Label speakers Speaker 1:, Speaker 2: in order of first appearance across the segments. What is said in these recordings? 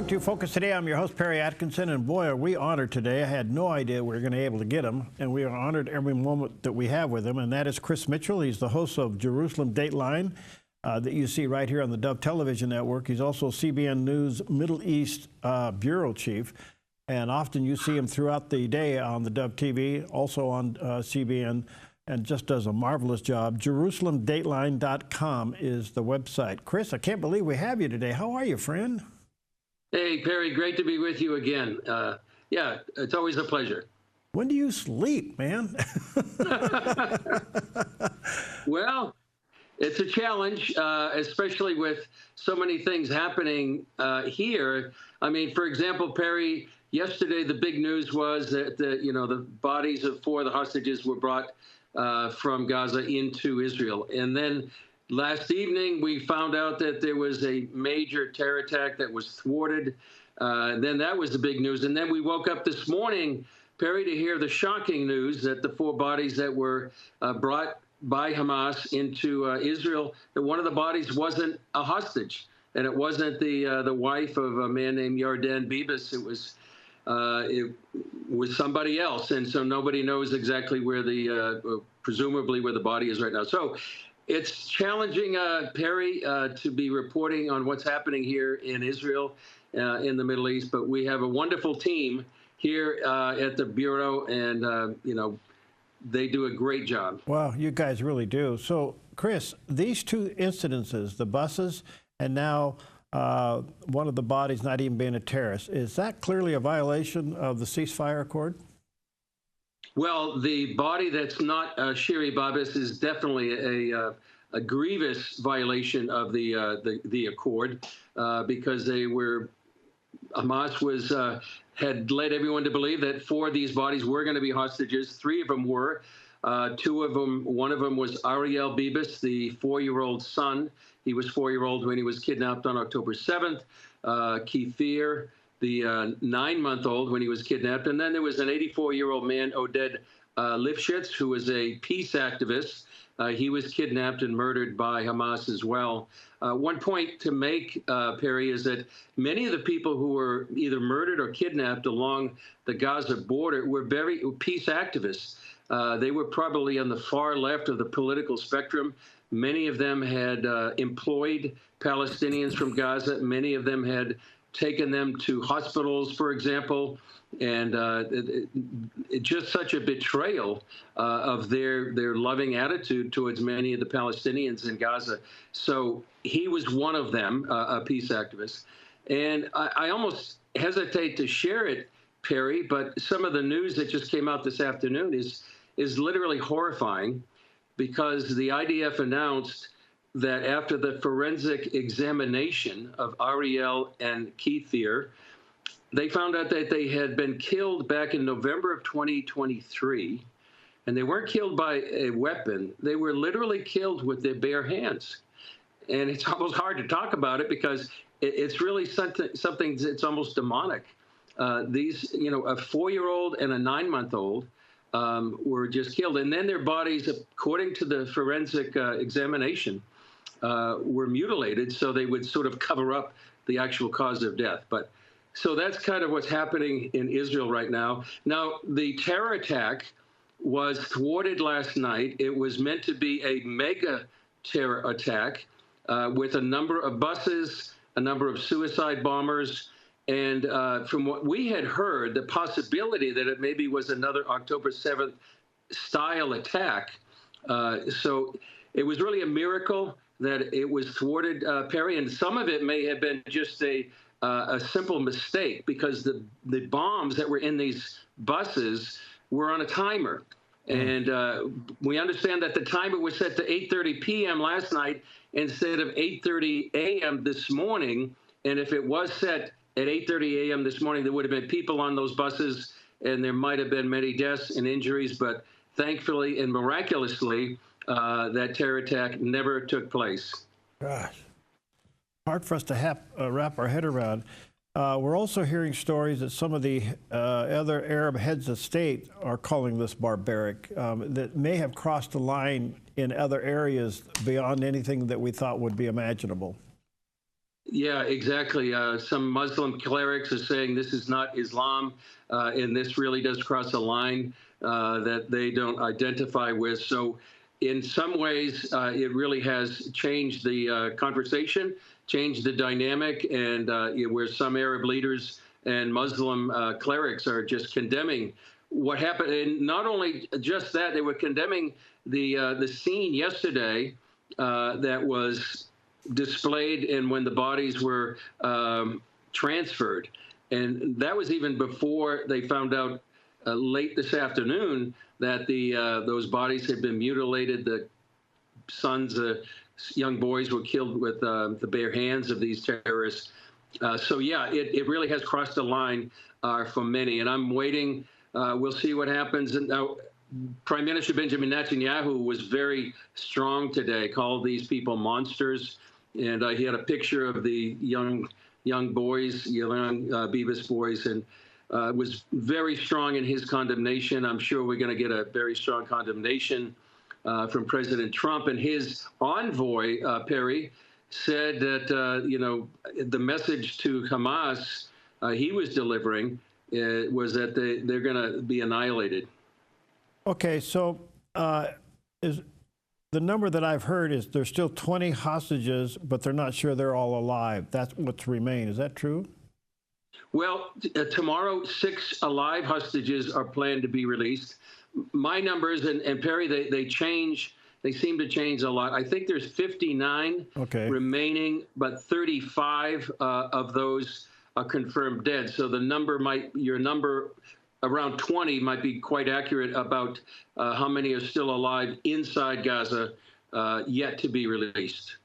Speaker 1: Welcome to Focus Today. I'm your host, Perry Atkinson, and boy, are we honored today. I had no idea we were going to be able to get him, and we are honored every moment that we have with him, and that is Chris Mitchell. He's the host of Jerusalem Dateline that you see right here on the Dove Television Network. He's also CBN News Middle East Bureau Chief, and often you see him throughout the day on the Dove TV, also on CBN, and just does a marvelous job. JerusalemDateline.com is the website. Chris, I can't believe we have you today. How are you, friend?
Speaker 2: Hey, Perry, great to be with you again. Yeah, it's always a pleasure.
Speaker 1: When do you sleep, man?
Speaker 2: Well, it's a challenge, especially with so many things happening here. I mean, for example, Perry, yesterday the big news was that the bodies of 4 of the hostages were brought from Gaza into Israel. And then last evening, we found out that there was a major terror attack that was thwarted. Then that was the big news. And then we woke up this morning, Perry, to hear the shocking news that the 4 bodies that were brought by Hamas into Israel, that one of the bodies wasn't a hostage, and it wasn't the wife of a man named Yarden Bibas. It was somebody else, and so nobody knows exactly where presumably where the body is right now. So it's challenging, Perry, to be reporting on what's happening here in Israel, in the Middle East. But we have a wonderful team here at the Bureau, and, they do a great job.
Speaker 1: Well, you guys really do. So, Chris, these 2 incidences, the buses and now one of the bodies not even being a terrorist, is that clearly a violation of the ceasefire accord?
Speaker 2: Well, the body that's not Shiri Babis is definitely a grievous violation of the accord because Hamas had led everyone to believe that 4 of these bodies were going to be hostages. 3 of them were. 2 of them, one of them was Ariel Bibas, the 4-year-old son. He was 4-year-old when he was kidnapped on October 7th. Keithir, the 9-month-old, when he was kidnapped. And then there was an 84-year-old man, Oded Lifshitz, who was a peace activist. He was kidnapped and murdered by Hamas as well. One point to make, Perry, is that many of the people who were either murdered or kidnapped along the Gaza border were very peace activists. They were probably on the far left of the political spectrum. Many of them had employed Palestinians from Gaza. Many of them had taken them to hospitals, for example. And it's just such a betrayal of their loving attitude towards many of the Palestinians in Gaza. So he was one of them, a peace activist. And I almost hesitate to share it, Perry, but some of the news that just came out this afternoon is literally horrifying, because the IDF announced that after the forensic examination of Ariel and Keithir, they found out that they had been killed back in November of 2023, and they weren't killed by a weapon. They were literally killed with their bare hands. And it's almost hard to talk about it because it's really something that's almost demonic. These, a 4-year-old and a 9-month-old were just killed. And then their bodies, according to the forensic examination, were mutilated so they would sort of cover up the actual cause of death. So that's kind of what's happening in Israel right now. Now, the terror attack was thwarted last night. It was meant to be a mega terror attack with a number of buses, a number of suicide bombers. And from what we had heard, the possibility that it maybe was another October 7th style attack. So it was really a miracle that it was thwarted, Perry. And some of it may have been just a simple mistake, because the bombs that were in these buses were on a timer. And we understand that the timer was set to 8:30 p.m. last night instead of 8:30 a.m. this morning. And if it was set at 8:30 a.m. this morning, there would have been people on those buses, and there might have been many deaths and injuries. But thankfully and miraculously, that terror attack never took place.
Speaker 1: Gosh. Hard for us to wrap our head around. We're also hearing stories that some of the other Arab heads of state are calling this barbaric, that may have crossed the line in other areas beyond anything that we thought would be imaginable.
Speaker 2: Yeah, exactly. Some Muslim clerics are saying this is not Islam, and this really does cross a line that they don't identify with. So, in some ways, it really has changed the conversation, changed the dynamic, and where some Arab leaders and Muslim clerics are just condemning what happened, and not only just that, they were condemning the scene yesterday that was displayed and when the bodies were transferred. And that was even before they found out late this afternoon that those bodies had been mutilated. The sons, young boys, were killed with the bare hands of these terrorists. So yeah, it really has crossed the line for many. And I'm waiting. We'll see what happens. And now, Prime Minister Benjamin Netanyahu was very strong today, called these people monsters, and he had a picture of the young boys, young Bebas boys, and was very strong in his condemnation. I'm sure we're going to get a very strong condemnation from President Trump. And his envoy, Perry, said that the message to Hamas he was delivering was that they're going to be annihilated.
Speaker 1: Okay, so is the number that I've heard is there's still 20 hostages, but they're not sure they're all alive. That's what's remained. Is that true?
Speaker 2: Well, tomorrow, 6 alive hostages are planned to be released. My numbers, and Perry, they change. They seem to change a lot. I think there's 59 remaining, but 35 of those are confirmed dead. So the number your number around 20 might be quite accurate about how many are still alive inside Gaza yet to be released.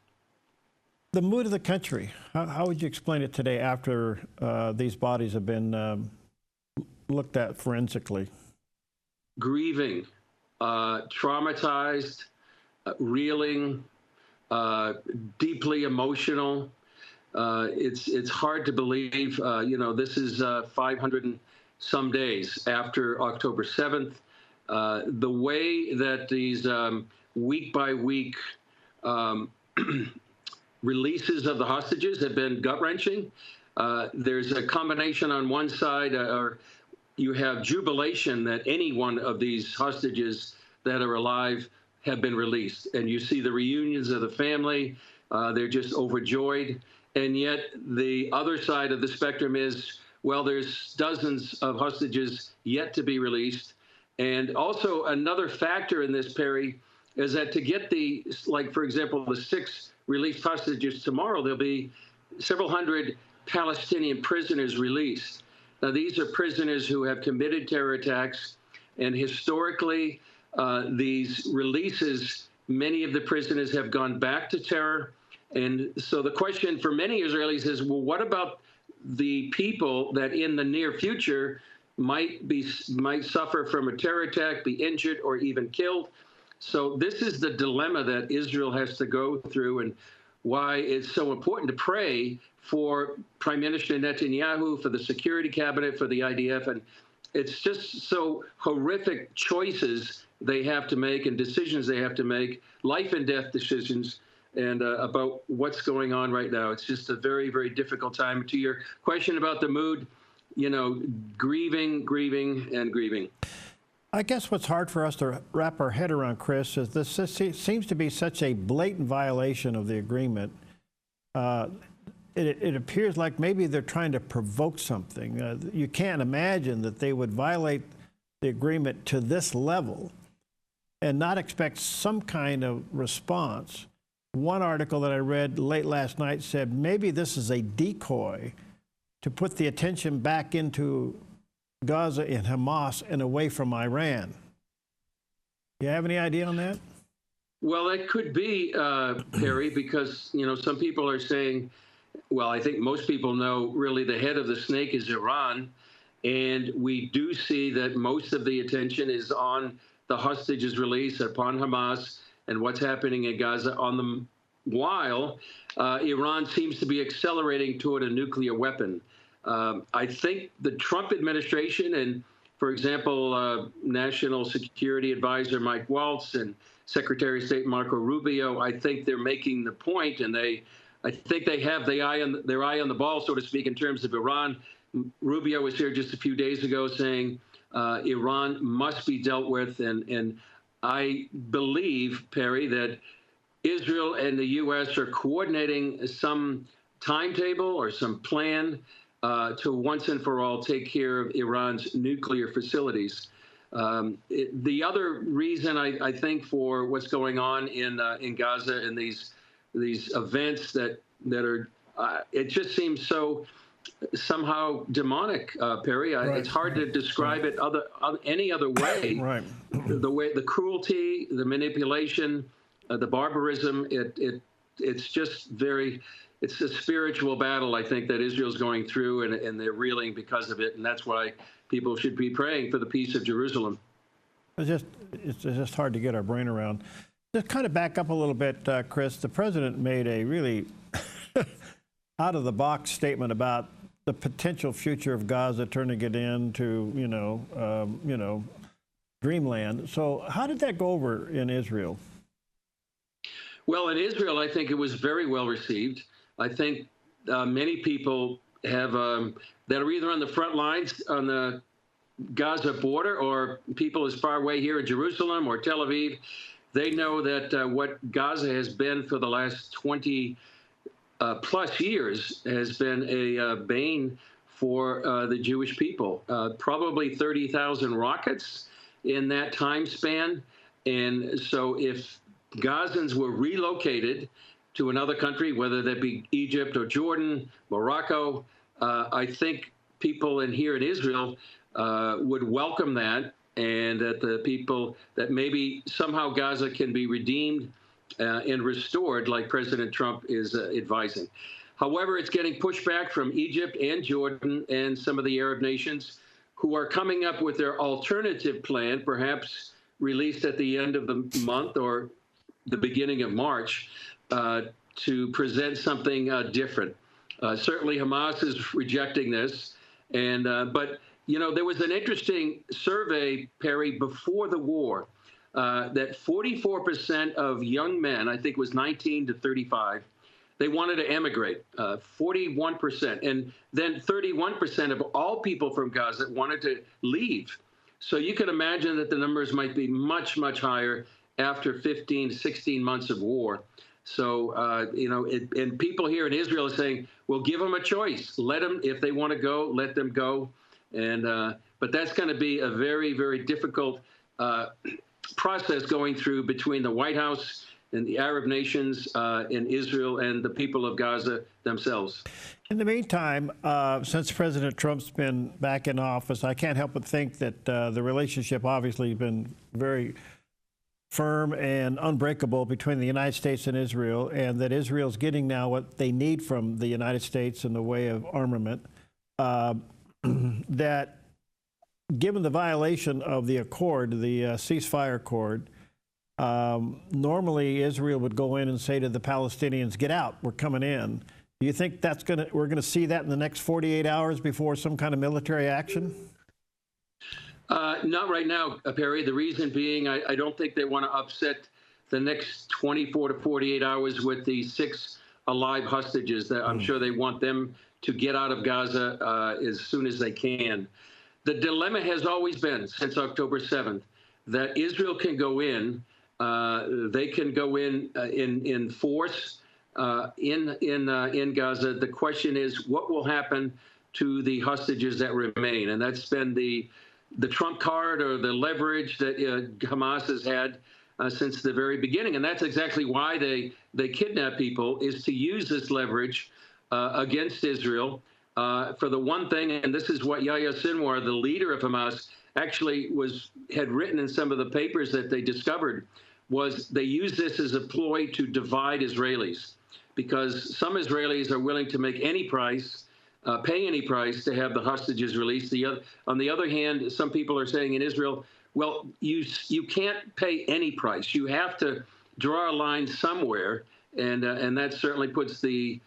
Speaker 1: The mood of the country, how would you explain it today after these bodies have been looked at forensically?
Speaker 2: Grieving, traumatized, reeling, deeply emotional. It's hard to believe, this is 500 and some days after October 7th. The way that these week by week releases of the hostages have been gut-wrenching. There's a combination on one side, or you have jubilation that any one of these hostages that are alive have been released. And you see the reunions of the family. They're just overjoyed. And yet the other side of the spectrum is, well, there's dozens of hostages yet to be released. And also another factor in this, Perry, is that to get for example, the 6 released hostages tomorrow, there'll be several hundred Palestinian prisoners released. Now, these are prisoners who have committed terror attacks, and historically, these releases, many of the prisoners have gone back to terror. And so the question for many Israelis is, well, what about the people that in the near future might suffer from a terror attack, be injured, or even killed? So this is the dilemma that Israel has to go through, and why it's so important to pray for Prime Minister Netanyahu, for the Security Cabinet, for the IDF. And it's just so horrific choices they have to make and decisions they have to make, life and death decisions, and about what's going on right now. It's just a very, very difficult time. To your question about the mood, grieving, and grieving.
Speaker 1: I guess what's hard for us to wrap our head around, Chris, is this seems to be such a blatant violation of the agreement. It appears like maybe they're trying to provoke something. You can't imagine that they would violate the agreement to this level and not expect some kind of response. One article that I read late last night said maybe this is a decoy to put the attention back into Gaza and Hamas and away from Iran. Do you have any idea on that?
Speaker 2: Well, that could be, Perry, because, some people are saying, well, I think most people know really the head of the snake is Iran. And we do see that most of the attention is on the hostages release, upon Hamas, and what's happening in Gaza, while Iran seems to be accelerating toward a nuclear weapon. I think the Trump administration and, for example, National Security Advisor Mike Waltz and Secretary of State Marco Rubio, I think they're making the point, and they I think they have their eye on the ball, so to speak, in terms of Iran. Rubio was here just a few days ago saying Iran must be dealt with, and I believe, Perry, that Israel and the U.S. are coordinating some timetable or some plan to once and for all take care of Iran's nuclear facilities. The other reason I think for what's going on in Gaza and these events that are it just seems so somehow demonic, Perry.
Speaker 1: Right.
Speaker 2: It's hard to describe it any other way.
Speaker 1: Right.
Speaker 2: The cruelty, the manipulation, the barbarism. It's just it's a spiritual battle, I think, that Israel's going through, and they're reeling because of it, and that's why people should be praying for the peace of Jerusalem.
Speaker 1: It's just hard to get our brain around. Just kind of back up a little bit, Chris. The president made a really out-of-the-box statement about the potential future of Gaza, turning it into, dreamland. So how did that go over in Israel?
Speaker 2: Well, in Israel, I think it was very well received. I think many people have that are either on the front lines on the Gaza border, or people as far away here in Jerusalem or Tel Aviv. They know that what Gaza has been for the last 20 plus years has been a bane for the Jewish people. Probably 30,000 rockets in that time span. And so if Gazans were relocated to another country, whether that be Egypt or Jordan, Morocco, I think people here in Israel would welcome that, and that the people that maybe somehow Gaza can be redeemed and restored, like President Trump is advising. However, it's getting pushback from Egypt and Jordan and some of the Arab nations who are coming up with their alternative plan, perhaps released at the end of the month or the beginning of March, to present something different. Certainly Hamas is rejecting this, but there was an interesting survey, Perry, before the war, that 44% of young men, I think it was 19 to 35, they wanted to emigrate, 41%. And then 31% of all people from Gaza wanted to leave. So you can imagine that the numbers might be much, much higher after 15 to 16 months of war. So, and people here in Israel are saying, well, give them a choice. Let them, if they want to go, let them go. And but that's going to be a very, very difficult process going through between the White House and the Arab nations in Israel and the people of Gaza themselves.
Speaker 1: In the meantime, since President Trump's been back in office, I can't help but think that the relationship obviously has been very firm and unbreakable between the United States and Israel, and that Israel's getting now what they need from the United States in the way of armament. That given the violation of the accord, the ceasefire accord, normally Israel would go in and say to the Palestinians, get out, we're coming in. Do you think we're going to see that in the next 48 hours before some kind of military action?
Speaker 2: Not right now, Perry. The reason being, I don't think they want to upset the next 24 to 48 hours with the 6 alive hostages. That I'm sure they want them to get out of Gaza as soon as they can. The dilemma has always been, since October 7th, that Israel can go in. They can go in force in Gaza. The question is, what will happen to the hostages that remain? And that's been the trump card or the leverage that Hamas has had since the very beginning. And that's exactly why they kidnap people, is to use this leverage against Israel for the one thing, and this is what Yahya Sinwar, the leader of Hamas, actually had written in some of the papers that they discovered, was they use this as a ploy to divide Israelis, because some Israelis are willing to make any price, pay any price to have the hostages released. On the other hand, some people are saying in Israel, well, you can't pay any price. You have to draw a line somewhere, and that certainly puts the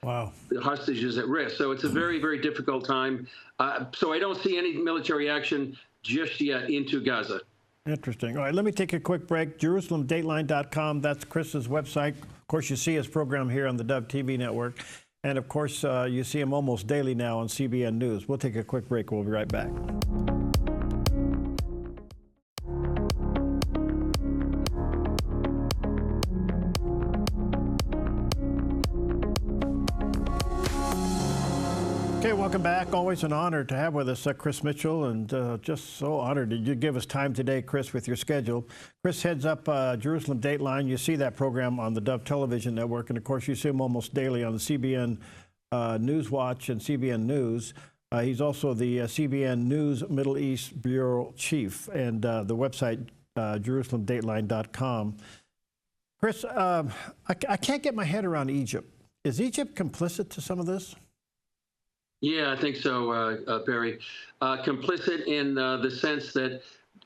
Speaker 2: hostages at risk. So it's a very, very difficult time. So I don't see any military action just yet into Gaza.
Speaker 1: Interesting. All right, let me take a quick break. JerusalemDateline.com, that's Chris's website. Of course, you see his program here on the Dove TV network. And of course, you see him almost daily now on CBN News. We'll take a quick break. We'll be right back. Okay, welcome back. Always an honor to have with us Chris Mitchell, and just so honored that you give us time today, Chris, with your schedule. Chris heads up Jerusalem Dateline. You see that program on the Dove Television Network, and of course, you see him almost daily on the CBN News Watch and CBN News. He's also the CBN News Middle East Bureau Chief, and the website, JerusalemDateline.com. Chris, I can't get my head around Egypt. Is Egypt complicit to some of this?
Speaker 2: Yeah, I think so, Perry. Complicit in the sense that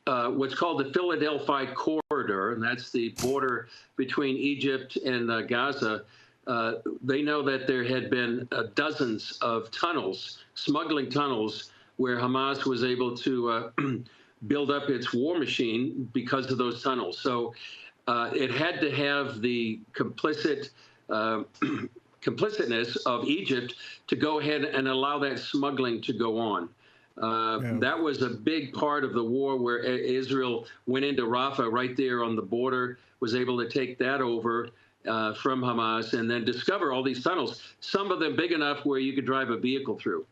Speaker 2: what's called the Philadelphia corridor, and that's the border between Egypt and Gaza. They know that there had been dozens of tunnels, smuggling tunnels, where Hamas was able to build up its war machine because of those tunnels. So it had to have the complicitness of Egypt to go ahead and allow that smuggling to go on. That was a big part of the war, where Israel went into Rafah right there on the border, was able to take that over from Hamas, and then discover all these tunnels, some of them big enough where you could drive a vehicle through.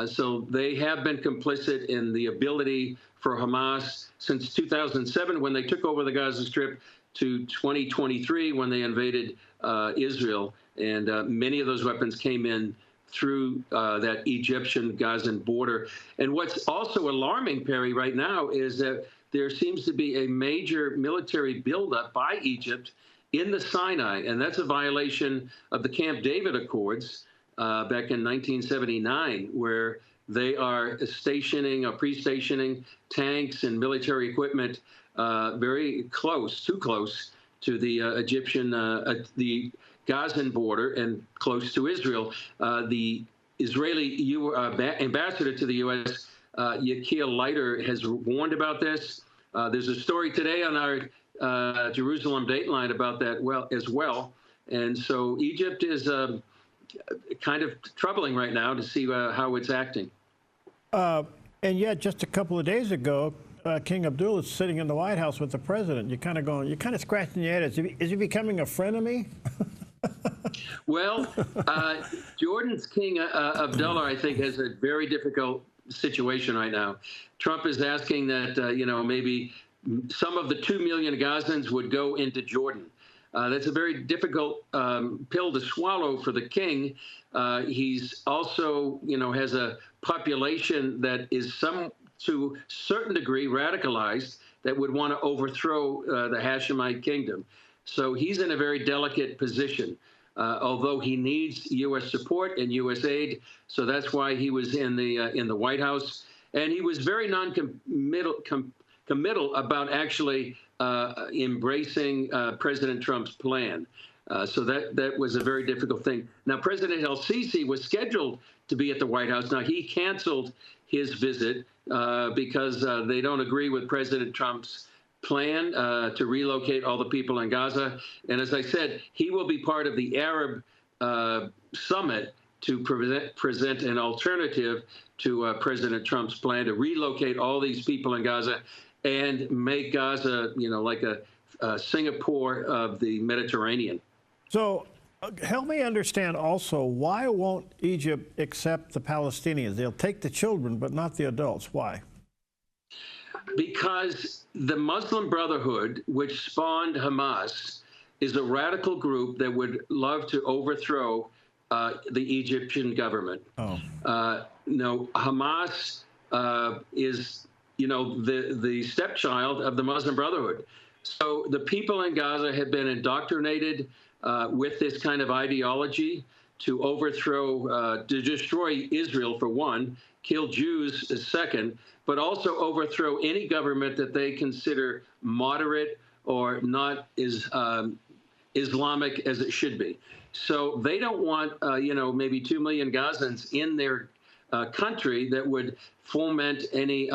Speaker 2: So they have been complicit in the ability for Hamas since 2007, when they took over the Gaza Strip, to 2023, when they invaded Israel. And many of those weapons came in through that Egyptian-Gazan border. And what's also alarming, Perry, right now is that there seems to be a major military buildup by Egypt in the Sinai, and that's a violation of the Camp David Accords back in 1979, where they are stationing or pre-stationing tanks and military equipment very close, too close to the the Gazan border and close to Israel. The Israeli ambassador to the U.S., Yakil Leiter, has warned about this. There's a story today on our Jerusalem Dateline about that as well. And so Egypt is kind of troubling right now to see how it's acting.
Speaker 1: And yet, just a couple of days ago, King Abdullah is sitting in the White House with the president. You're kind of scratching your head. Is he becoming a frenemy?
Speaker 2: Well, Jordan's King Abdullah, I think, has a very difficult situation right now. Trump is asking that, maybe some of the 2 million Gazans would go into Jordan. That's a very difficult pill to swallow for the king. He's also, has a population that is to a certain degree radicalized, that would want to overthrow the Hashemite kingdom. So he's in a very delicate position, although he needs U.S. support and U.S. aid. So that's why he was in the White House, and he was very non-committal about actually embracing President Trump's plan. So that was a very difficult thing. Now, President El-Sisi was scheduled to be at the White House. Now, he canceled his visit because they don't agree with President Trump's plan to relocate all the people in Gaza. And as I said, he will be part of the Arab summit to present an alternative to President Trump's plan to relocate all these people in Gaza and make Gaza, like a Singapore of the Mediterranean.
Speaker 1: So help me understand also, why won't Egypt accept the Palestinians? They'll take the children, but not the adults. Why?
Speaker 2: Because the Muslim Brotherhood, which spawned Hamas, is a radical group that would love to overthrow the Egyptian government. No, Hamas is, the stepchild of the Muslim Brotherhood. So the people in Gaza have been indoctrinated with this kind of ideology to overthrow, to destroy Israel for one, kill Jews second, but also overthrow any government that they consider moderate or not as Islamic as it should be. So they don't want, maybe 2 million Gazans in their country that would foment any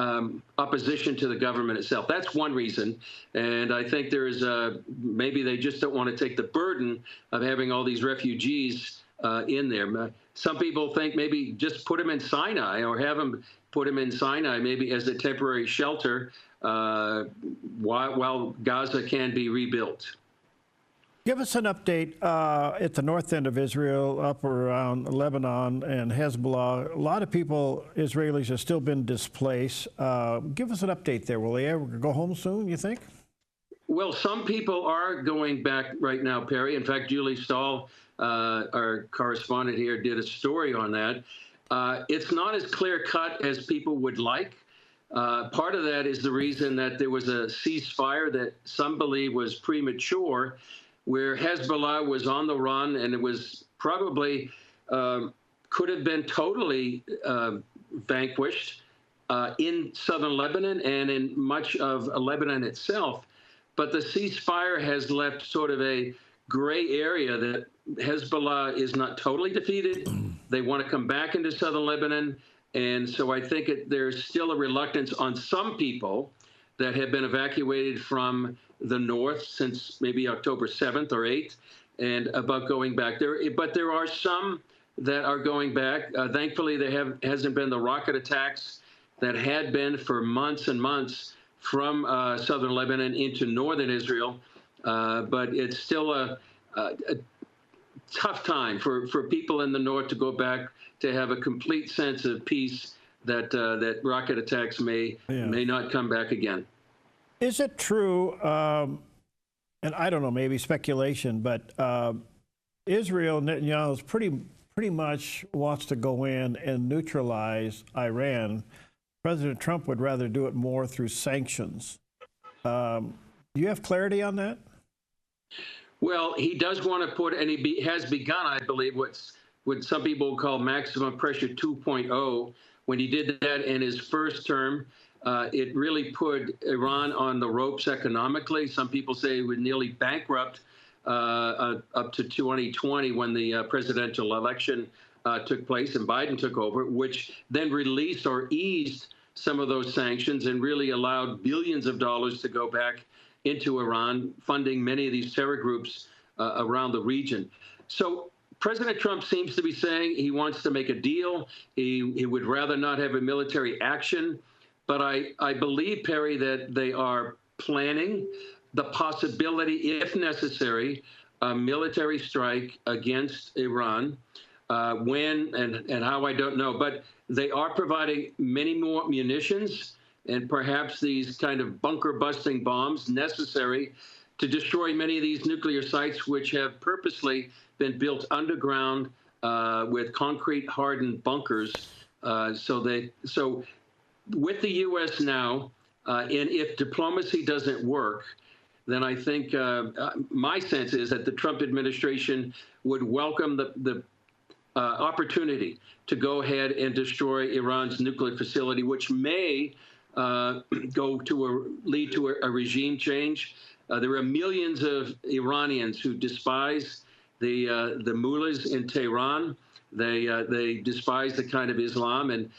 Speaker 2: opposition to the government itself. That's one reason. And I think there is maybe they just don't want to take the burden of having all these refugees in there. Some people think maybe just put them in Sinai, or have them put them in Sinai maybe as a temporary shelter while Gaza can be rebuilt.
Speaker 1: Give us an update at the north end of Israel, up around Lebanon and Hezbollah. A lot of people, Israelis, have still been displaced. Give us an update there. Will they ever go home soon, you think?
Speaker 2: Well, some people are going back right now, Perry. In fact, Julie Stahl, our correspondent here, did a story on that. It's not as clear-cut as people would like. Part of that is the reason that there was a ceasefire that some believe was premature, where Hezbollah was on the run, and it was probably could have been totally vanquished in southern Lebanon and in much of Lebanon itself. But the ceasefire has left sort of a gray area that Hezbollah is not totally defeated. They want to come back into southern Lebanon. And so I think there's still a reluctance on some people that have been evacuated from the north since maybe October 7th or 8th, and about going back there. But there are some that are going back. Thankfully, there hasn't been the rocket attacks that had been for months and months from southern Lebanon into northern Israel. But it's still a tough time for people in the north to go back to have a complete sense of peace that rocket attacks may not come back again.
Speaker 1: Is it true, and I don't know, maybe speculation, but Israel, Netanyahu's pretty much wants to go in and neutralize Iran. President Trump would rather do it more through sanctions. Do you have clarity on that?
Speaker 2: Well, he does want to put, and he has begun, I believe, what some people call maximum pressure 2.0. When he did that in his first term, it really put Iran on the ropes economically. Some people say it would nearly bankrupt up to 2020 when the presidential election took place and Biden took over, which then released or eased some of those sanctions and really allowed billions of dollars to go back into Iran, funding many of these terror groups around the region. So President Trump seems to be saying he wants to make a deal. He would rather not have a military action. But I believe, Perry, that they are planning the possibility, if necessary, a military strike against Iran. When and how, I don't know. But they are providing many more munitions and perhaps these kind of bunker-busting bombs necessary to destroy many of these nuclear sites, which have purposely been built underground with concrete-hardened bunkers. So with the U.S. now, and if diplomacy doesn't work, then I think my sense is that the Trump administration would welcome the opportunity to go ahead and destroy Iran's nuclear facility, which may lead to a regime change. There are millions of Iranians who despise the mullahs in Tehran. They despise the kind of Islam, and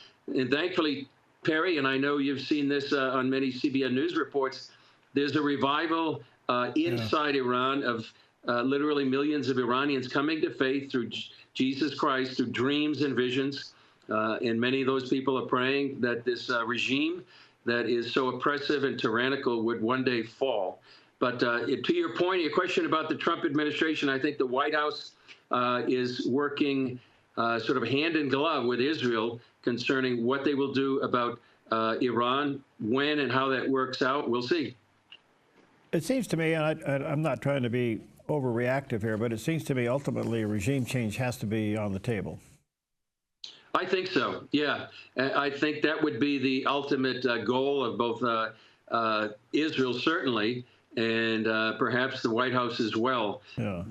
Speaker 2: thankfully, Perry, and I know you've seen this on many CBN News reports, there's a revival inside Iran of literally millions of Iranians coming to faith through Jesus Christ, through dreams and visions. And many of those people are praying that this regime that is so oppressive and tyrannical would one day fall. But to your point, your question about the Trump administration, I think the White House is working sort of hand in glove with Israel concerning what they will do about Iran. When and how that works out, we'll see.
Speaker 1: It seems to me, and I'm not trying to be overreactive here, but it seems to me ultimately a regime change has to be on the table.
Speaker 2: I think so, yeah. I think that would be the ultimate goal of both Israel, certainly, and perhaps the White House as well. Yeah.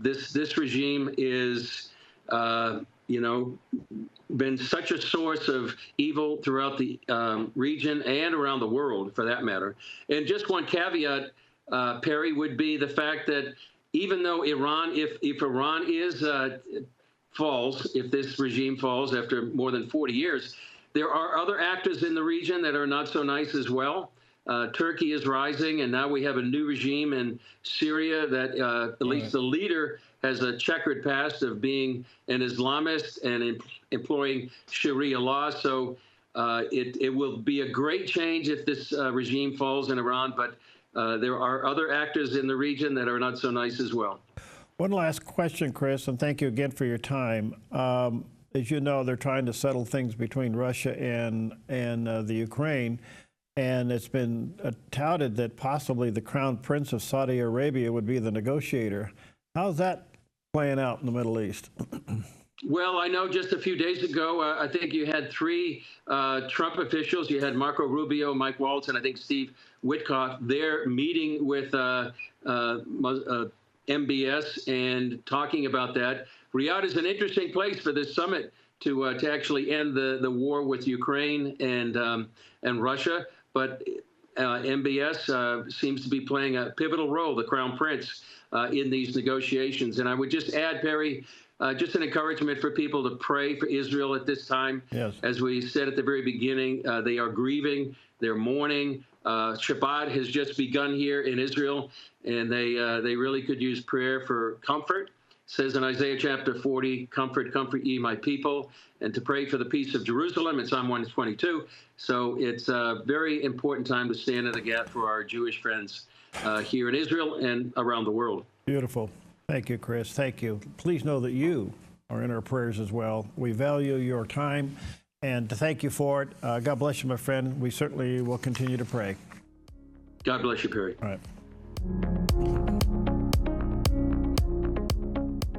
Speaker 2: This regime is, been such a source of evil throughout the region and around the world, for that matter. And just one caveat, Perry, would be the fact that even though Iran, if Iran is falls, if this regime falls after more than 40 years, there are other actors in the region that are not so nice as well. Turkey is rising, and now we have a new regime in Syria that at least the leader has a checkered past of being an Islamist and employing Sharia law. So it will be a great change if this regime falls in Iran, but there are other actors in the region that are not so nice as well.
Speaker 1: One last question, Chris, and thank you again for your time. As you know, they're trying to settle things between Russia and the Ukraine, and it's been touted that possibly the Crown Prince of Saudi Arabia would be the negotiator. How's that playing out in the Middle East?
Speaker 2: Well, I know just a few days ago, I think you had three Trump officials. You had Marco Rubio, Mike Waltz, and I think Steve Witkoff. They're meeting with MBS and talking about that. Riyadh is an interesting place for this summit to actually end the war with Ukraine and Russia. But MBS seems to be playing a pivotal role, the Crown Prince, in these negotiations. And I would just add, Perry, just an encouragement for people to pray for Israel at this time.
Speaker 1: Yes.
Speaker 2: As we said at the very beginning, they are grieving, they're mourning. Shabbat has just begun here in Israel, and they really could use prayer for comfort. It says in Isaiah chapter 40, comfort, comfort ye my people, and to pray for the peace of Jerusalem in Psalm 122. So it's a very important time to stand in the gap for our Jewish friends here in Israel and around the world.
Speaker 1: Beautiful. Thank you, Chris. Thank you. Please know that you are in our prayers as well. We value your time, and thank you for it. God bless you, my friend. We certainly will continue to pray.
Speaker 2: God bless you, Perry.
Speaker 1: All right.